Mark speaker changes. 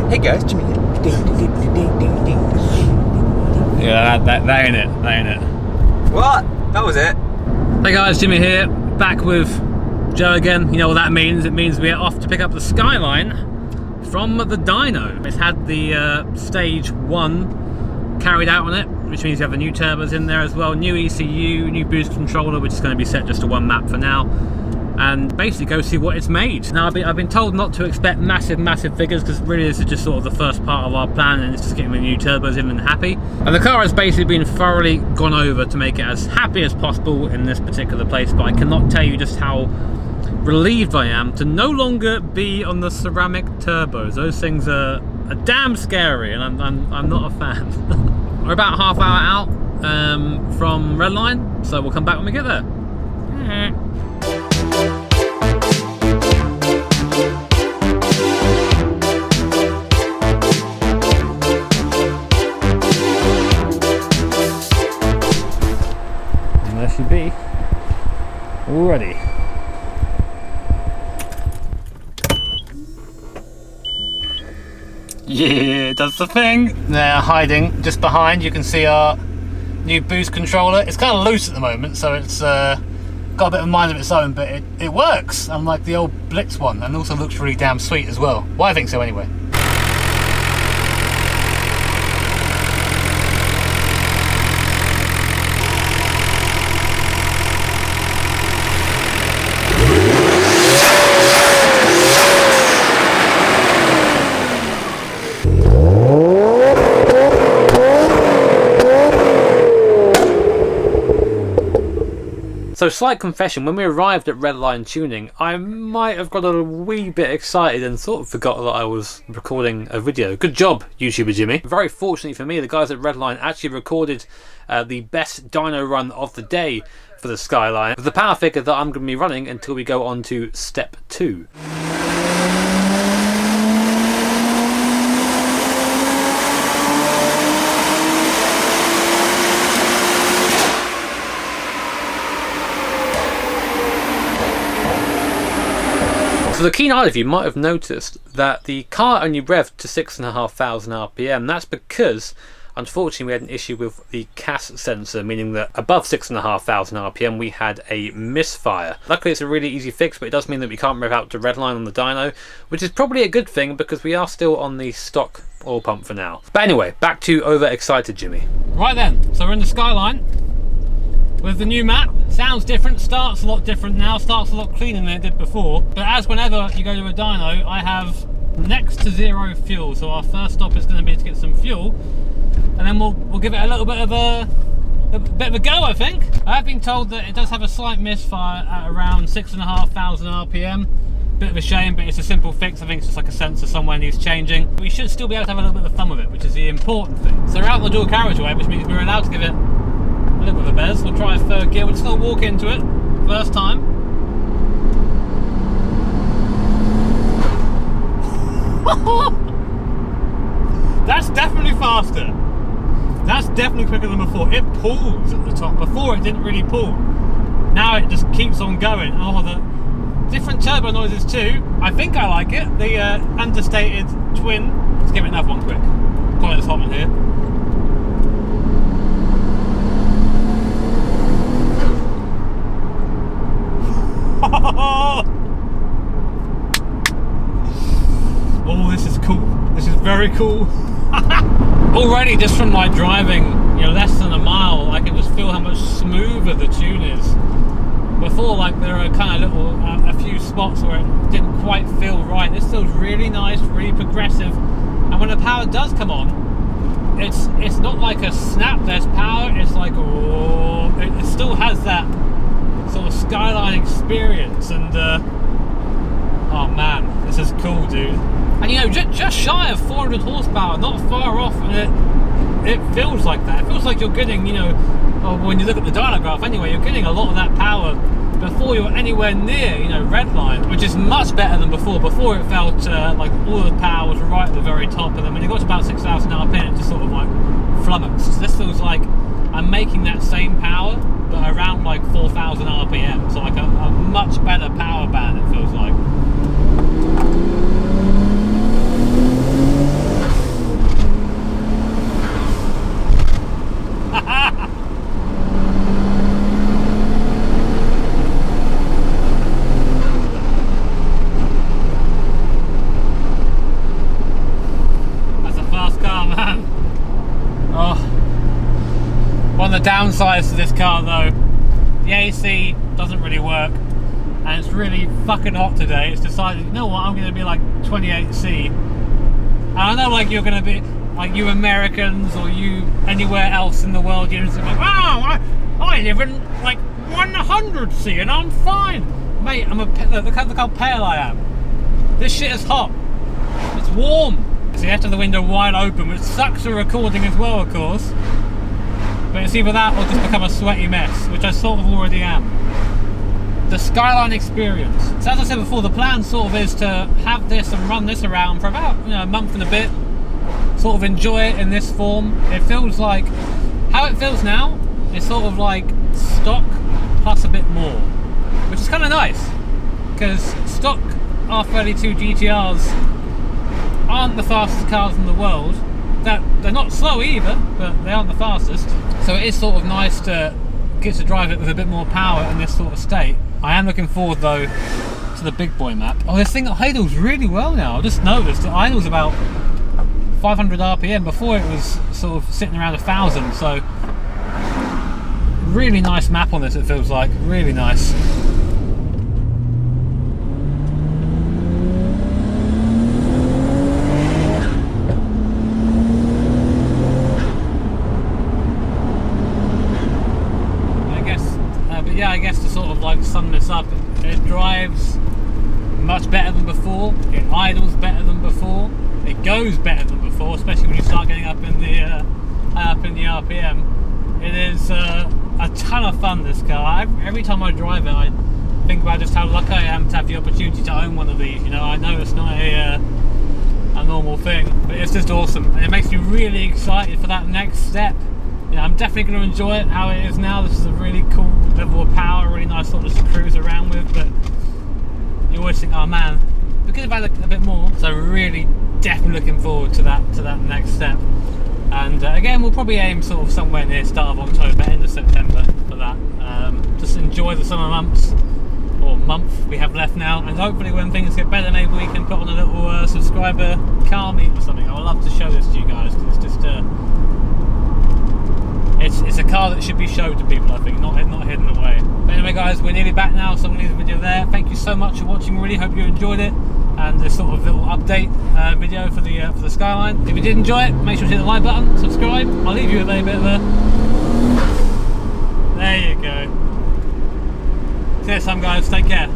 Speaker 1: Hey guys, Jimmy here.
Speaker 2: Yeah, that ain't it. That ain't it.
Speaker 1: What? That was it.
Speaker 2: Hey guys, Jimmy here, back with Joe again. You know what that means? It means we're off to pick up the Skyline from the Dyno. It's had the stage 1 carried out on it, which means you have the new turbos in there as well, new ECU, new boost controller, which is going to be set just to one map for now, and basically go see what it's made. Now I've been told not to expect massive figures, because really this is just sort of the first part of our plan, and it's just getting the new turbos in and happy. And the car has basically been thoroughly gone over to make it as happy as possible in this particular place, but I cannot tell you just how relieved I am to no longer be on the ceramic turbos. Those things are damn scary, and I'm not a fan. We're about half hour out from Redline, so we'll come back when we get there. And there she be, ready. Yeah, it does the thing. They're hiding just behind. You can see our new boost controller. It's kind of loose at the moment, so it's got a bit of a mind of its own, but it works, unlike the old Blitz one, and also looks really damn sweet as well. Well, I think so anyway. So, slight confession, when we arrived at Redline Tuning, I might have got a wee bit excited and sort of forgot that I was recording a video. Good job, YouTuber Jimmy. Very fortunately for me, the guys at Redline actually recorded the best dyno run of the day for the Skyline, with the power figure that I'm going to be running until we go on to step 2. So the keen-eyed of you might have noticed that the car only revved to 6,500 RPM. That's because, unfortunately, we had an issue with the CAS sensor, meaning that above 6,500 RPM we had a misfire. Luckily it's a really easy fix, but it does mean that we can't rev out to Redline on the dyno, which is probably a good thing because we are still on the stock oil pump for now. But anyway, back to overexcited Jimmy. Right then, so we're in the Skyline with the new map. Sounds different, starts a lot different now, starts a lot cleaner than it did before. But as whenever you go to a dyno, I have next to 0 fuel. So our first stop is going to be to get some fuel, and then we'll give it a little bit of a go, I think. I have been told that it does have a slight misfire at around 6,500 RPM. Bit of a shame, but it's a simple fix. I think it's just like a sensor somewhere needs changing. We should still be able to have a little bit of fun with it, which is the important thing. So we're out on the dual carriageway, which means we're allowed to give it a little bit of a bez. We'll try a third gear. We're just going to walk into it first time. That's definitely faster. That's definitely quicker than before. It pulls at the top. Before it didn't really pull. Now it just keeps on going. Oh, the different turbo noises too. I think I like it. The understated twin. Let's give it another one quick. Quite this hot in here. Oh, this is cool. This is very cool. Already, just from my driving, less than a mile, I can just feel how much smoother the tune is. Before, like, there are kind of little, a few spots where it didn't quite feel right. This feels really nice, really progressive. And when the power does come on, it's not like a snap. There's power. It's like, oh, it still has that sort of Skyline experience, and oh man, this is cool, dude. And just shy of 400 horsepower, not far off, and it feels like that. It feels like you're getting, when you look at the dyno graph anyway, you're getting a lot of that power before you're anywhere near, Redline, which is much better than before. Before it felt like all the power was right at the very top, and then when you got to about 6,000 RPM, it just sort of like flummoxed. This feels like I'm making that same power, but around like 4,000 RPM, so like a much better power band, it feels like. man. Oh. One of the downsides to this car though, the AC doesn't really work, and it's really fucking hot today. It's decided, you know what, I'm going to be like 28C. And I know like you're going to be, like you Americans or you anywhere else in the world, you're just like, wow, I live in like 100C and I'm fine. Mate, look how pale I am. This shit is hot. It's warm. So you have to have the window wide open, which sucks for recording as well, of course. But it's either that or just become a sweaty mess, which I sort of already am. The Skyline experience. So as I said before, the plan sort of is to have this and run this around for about a month and a bit. Sort of enjoy it in this form. It feels like, how it feels now, it's sort of like stock plus a bit more. Which is kind of nice. Because stock R32 GTRs aren't the fastest cars in the world. They're not slow either, but they aren't the fastest. So it is sort of nice to get to drive it with a bit more power in this sort of state. I am looking forward though to the big boy map. Oh, this thing idles really well now. I just noticed it idles about 500 RPM. Before it was sort of sitting around 1,000. So really nice map on this, it feels like. Really nice. Yeah, I guess to sort of like sum this up, it drives much better than before, it idles better than before, it goes better than before, especially when you start getting up in the RPM. It is a ton of fun, this car. Every time I drive it, I think about just how lucky I am to have the opportunity to own one of these. You know, I know it's not a normal thing, but it's just awesome, and it makes me really excited for that next step. Yeah, I'm definitely going to enjoy it how it is now. This is a really cool level of power, really nice sort of to cruise around with, but you always think, oh man, we could have had a bit more. So really definitely looking forward to that next step. And again, we'll probably aim sort of somewhere near start of October, end of September for that. Just enjoy the summer months, or month we have left now, and hopefully when things get better, maybe we can put on a little subscriber car meet or something. I would love to show this to you guys, because it's just it's a car that should be showed to people, I think, not hidden away. But anyway guys, we're nearly back now, so I'm going to leave the video there. Thank you so much for watching, really hope you enjoyed it, and this sort of little update video for the Skyline. If you did enjoy it, make sure to hit the like button, subscribe. I'll leave you with a bit of a... There you go. See you some guys, take care.